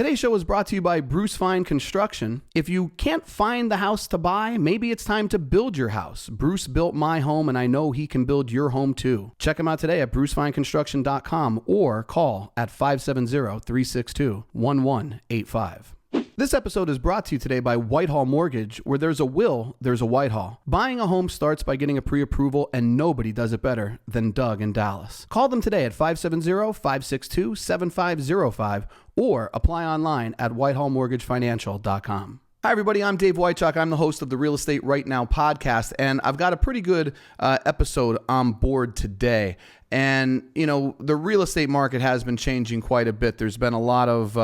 Today's show is brought to you by Bruce Fine Construction. If you can't find the house to buy, maybe it's time to build your house. Bruce built my home, and I know he can build your home too. Check him out today at brucefineconstruction.com or call at 570-362-1185. This episode is brought to you today by Whitehall Mortgage. Where there's a will, there's a Whitehall. Buying a home starts by getting a pre-approval, and nobody does it better than Doug in Dallas. Call them today at 570-562-7505 or apply online at whitehallmortgagefinancial.com. Hi, everybody. I'm Dave Wychuck. I'm the host of the Real Estate Right Now podcast, and I've got a pretty good episode on board today. And, you know, the real estate market has been changing quite a bit. There's been a lot of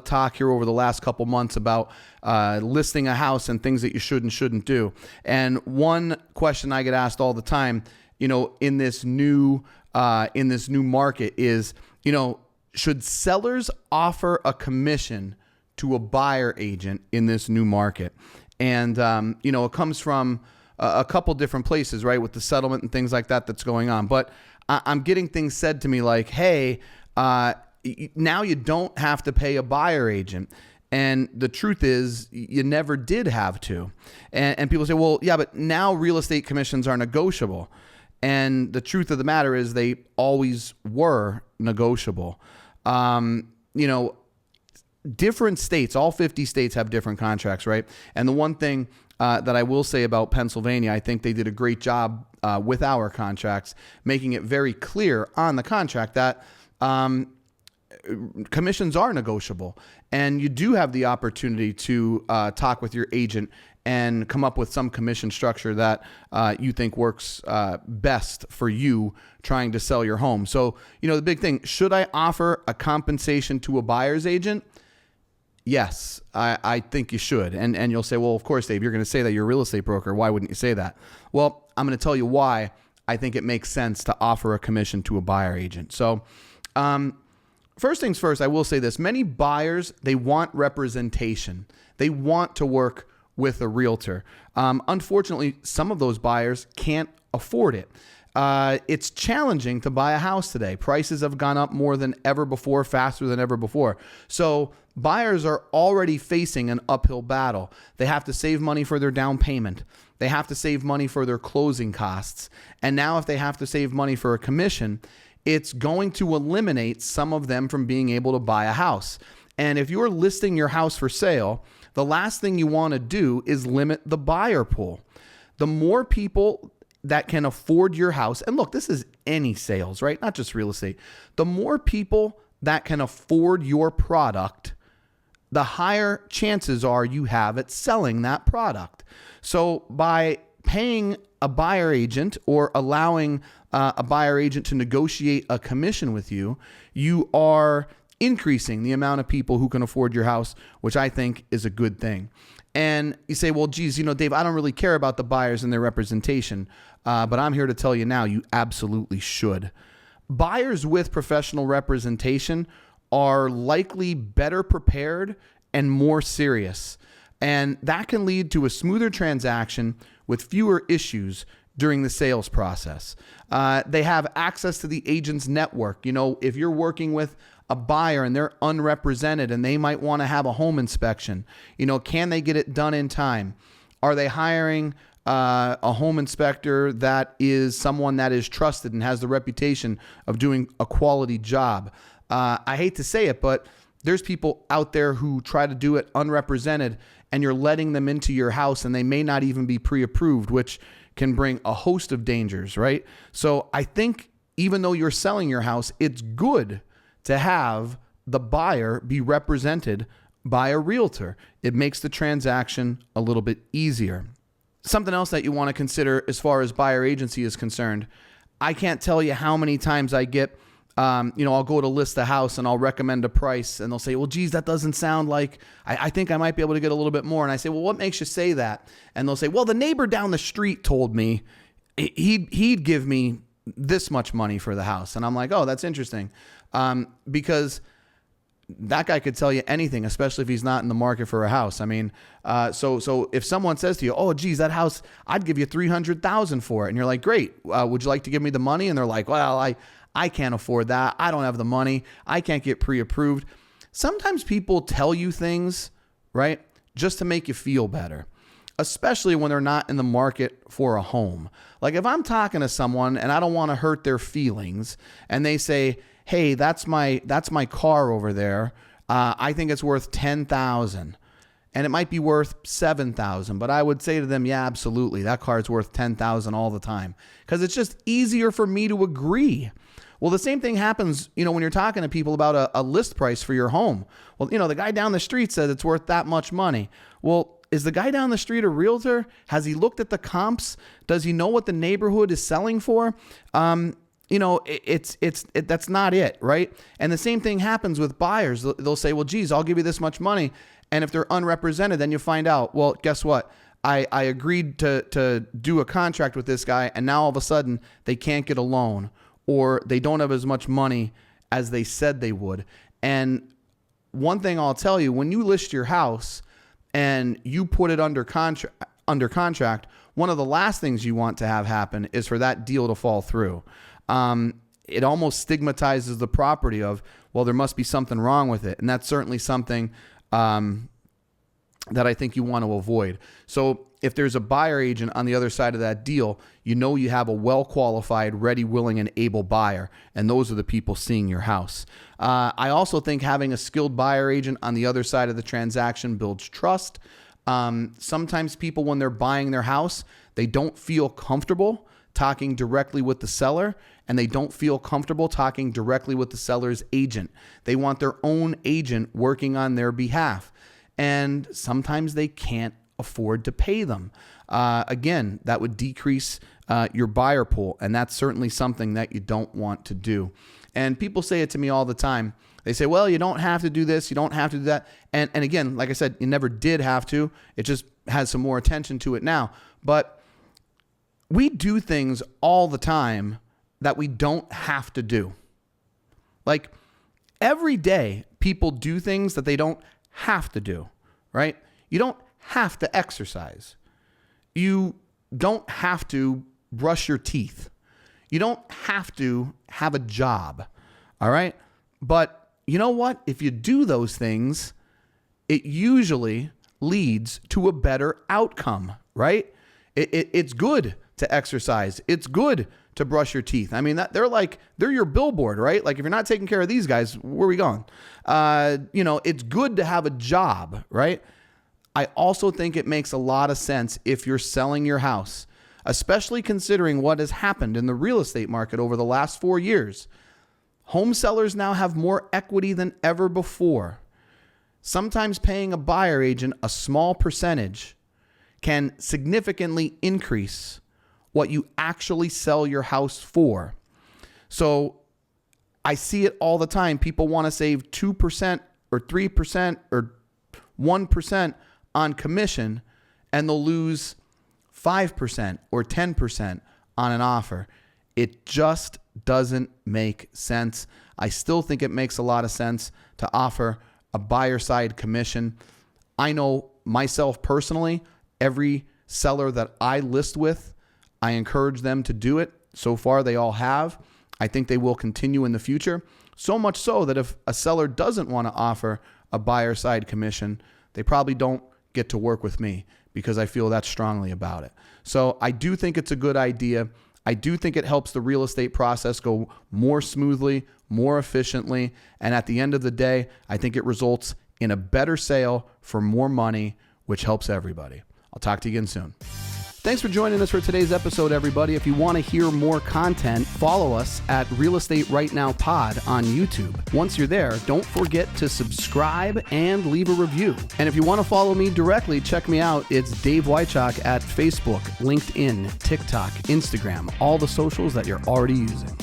talk here over the last couple months about listing a house and things that you should and shouldn't do. And one question I get asked all the time, you know, in this new market is, you know, should sellers offer a commission to a buyer agent in this new market? And, you know, it comes from a couple different places, right, with the settlement and things like that that's going on. But I'm getting things said to me like, hey, now you don't have to pay a buyer agent. And the truth is, you never did have to. And people say, well, yeah, but now real estate commissions are negotiable. And the truth of the matter is they always were negotiable. You know, different states, all 50 states have different contracts, right? And the one thing that I will say about Pennsylvania, I think they did a great job with our contracts, making it very clear on the contract that commissions are negotiable. And you do have the opportunity to talk with your agent and come up with some commission structure that you think works best for you trying to sell your home. So, you know, the big thing, should I offer a compensation to a buyer's agent? Yes, I think you should. And you'll say, well, of course, Dave, you're going to say that you're a real estate broker. Why wouldn't you say that? Well, I'm going to tell you why I think it makes sense to offer a commission to a buyer agent. So first things first, I will say this. Many buyers, they want representation. They want to work with a realtor. Unfortunately, some of those buyers can't afford it. It's challenging to buy a house today. Prices have gone up more than ever before, faster than ever before. So buyers are already facing an uphill battle. They have to save money for their down payment. They have to save money for their closing costs. And now if they have to save money for a commission, it's going to eliminate some of them from being able to buy a house. And if you're listing your house for sale, the last thing you want to do is limit the buyer pool. The more people that can afford your house, and look, this is any sales, right? Not just real estate. The more people that can afford your product, the higher chances are you have at selling that product. So by paying a buyer agent or allowing a buyer agent to negotiate a commission with you, you are increasing the amount of people who can afford your house, which I think is a good thing. And you say, well, geez, you know, Dave, I don't really care about the buyers and their representation, but I'm here to tell you now, you absolutely should. Buyers with professional representation are likely better prepared and more serious. And that can lead to a smoother transaction with fewer issues during the sales process. They have access to the agent's network. You know, if you're working with a buyer and they're unrepresented and they might want to have a home inspection, you know, can they get it done in time? Are they hiring a home inspector that is someone that is trusted and has the reputation of doing a quality job? I hate to say it, but there's people out there who try to do it unrepresented, and you're letting them into your house and they may not even be pre-approved, which can bring a host of dangers, right? So I think even though you're selling your house, it's good to have the buyer be represented by a realtor. It makes the transaction a little bit easier. Something else that you want to consider as far as buyer agency is concerned, I can't tell you how many times I get, I'll go to list a house and I'll recommend a price and they'll say, well, geez, that doesn't sound like, I think I might be able to get a little bit more. And I say, well, what makes you say that? And they'll say, well, the neighbor down the street told me he'd give me this much money for the house. And I'm like, oh, that's interesting. Because that guy could tell you anything, especially if he's not in the market for a house. I mean, so if someone says to you, oh, geez, that house, I'd give you $300,000 for it. And you're like, great. Would you like to give me the money? And they're like, well, I can't afford that. I don't have the money. I can't get pre-approved. sometimes people tell you things, right, just to make you feel better, especially when they're not in the market for a home. Like if I'm talking to someone and I don't want to hurt their feelings and they say, hey, that's my car over there. I think it's worth $10,000 and it might be worth $7,000, but I would say to them, yeah, absolutely. That car is worth $10,000 all the time because it's just easier for me to agree. Well, the same thing happens, when you're talking to people about a list price for your home. Well, the guy down the street says it's worth that much money. Well, is the guy down the street a realtor? Has he looked at the comps? Does he know what the neighborhood is selling for? That's not it, right? And the same thing happens with buyers. They'll say, well, geez, I'll give you this much money. And if they're unrepresented, then you find out, well, guess what? I agreed to do a contract with this guy, and now all of a sudden they can't get a loan, or they don't have as much money as they said they would. And one thing I'll tell you, when you list your house and you put it under contract, one of the last things you want to have happen is for that deal to fall through. It almost stigmatizes the property of, well, there must be something wrong with it. And that's certainly something that I think you want to avoid. So if there's a buyer agent on the other side of that deal, you have a well-qualified, ready, willing, and able buyer, and those are the people seeing your house. I also think having a skilled buyer agent on the other side of the transaction builds trust. Sometimes people, when they're buying their house, they don't feel comfortable talking directly with the seller, and they don't feel comfortable talking directly with the seller's agent. They want their own agent working on their behalf, and sometimes they can't afford to pay them. Again, that would decrease your buyer pool, and that's certainly something that you don't want to do. And people say it to me all the time. They say, well, you don't have to do this, you don't have to do that. And again, like I said, you never did have to. It just has some more attention to it now. But we do things all the time that we don't have to do. Like every day, people do things that they don't have to do, right? You don't have to exercise. You don't have to brush your teeth. You don't have to have a job, all right? But you know what? If you do those things, it usually leads to a better outcome, right? It's good to exercise. It's good to brush your teeth. I mean, they're your billboard, right? Like if you're not taking care of these guys, where are we going? It's good to have a job, right? I also think it makes a lot of sense if you're selling your house, especially considering what has happened in the real estate market over the last 4 years. Home sellers now have more equity than ever before. Sometimes paying a buyer agent a small percentage can significantly increase what you actually sell your house for. So I see it all the time. People want to save 2% or 3% or 1% on commission, and they'll lose 5% or 10% on an offer. It just doesn't make sense. I still think it makes a lot of sense to offer a buyer side commission. I know myself personally, every seller that I list with, I encourage them to do it. So far, they all have. I think they will continue in the future. So much so that if a seller doesn't want to offer a buyer side commission, they probably don't get to work with me because I feel that strongly about it. So I do think it's a good idea. I do think it helps the real estate process go more smoothly, more efficiently. And at the end of the day, I think it results in a better sale for more money, which helps everybody. I'll talk to you again soon. Thanks for joining us for today's episode, everybody. If you want to hear more content, follow us at Real Estate Right Now Pod on YouTube. Once you're there, don't forget to subscribe and leave a review. And if you want to follow me directly, check me out. It's Dave Wychak at Facebook, LinkedIn, TikTok, Instagram, all the socials that you're already using.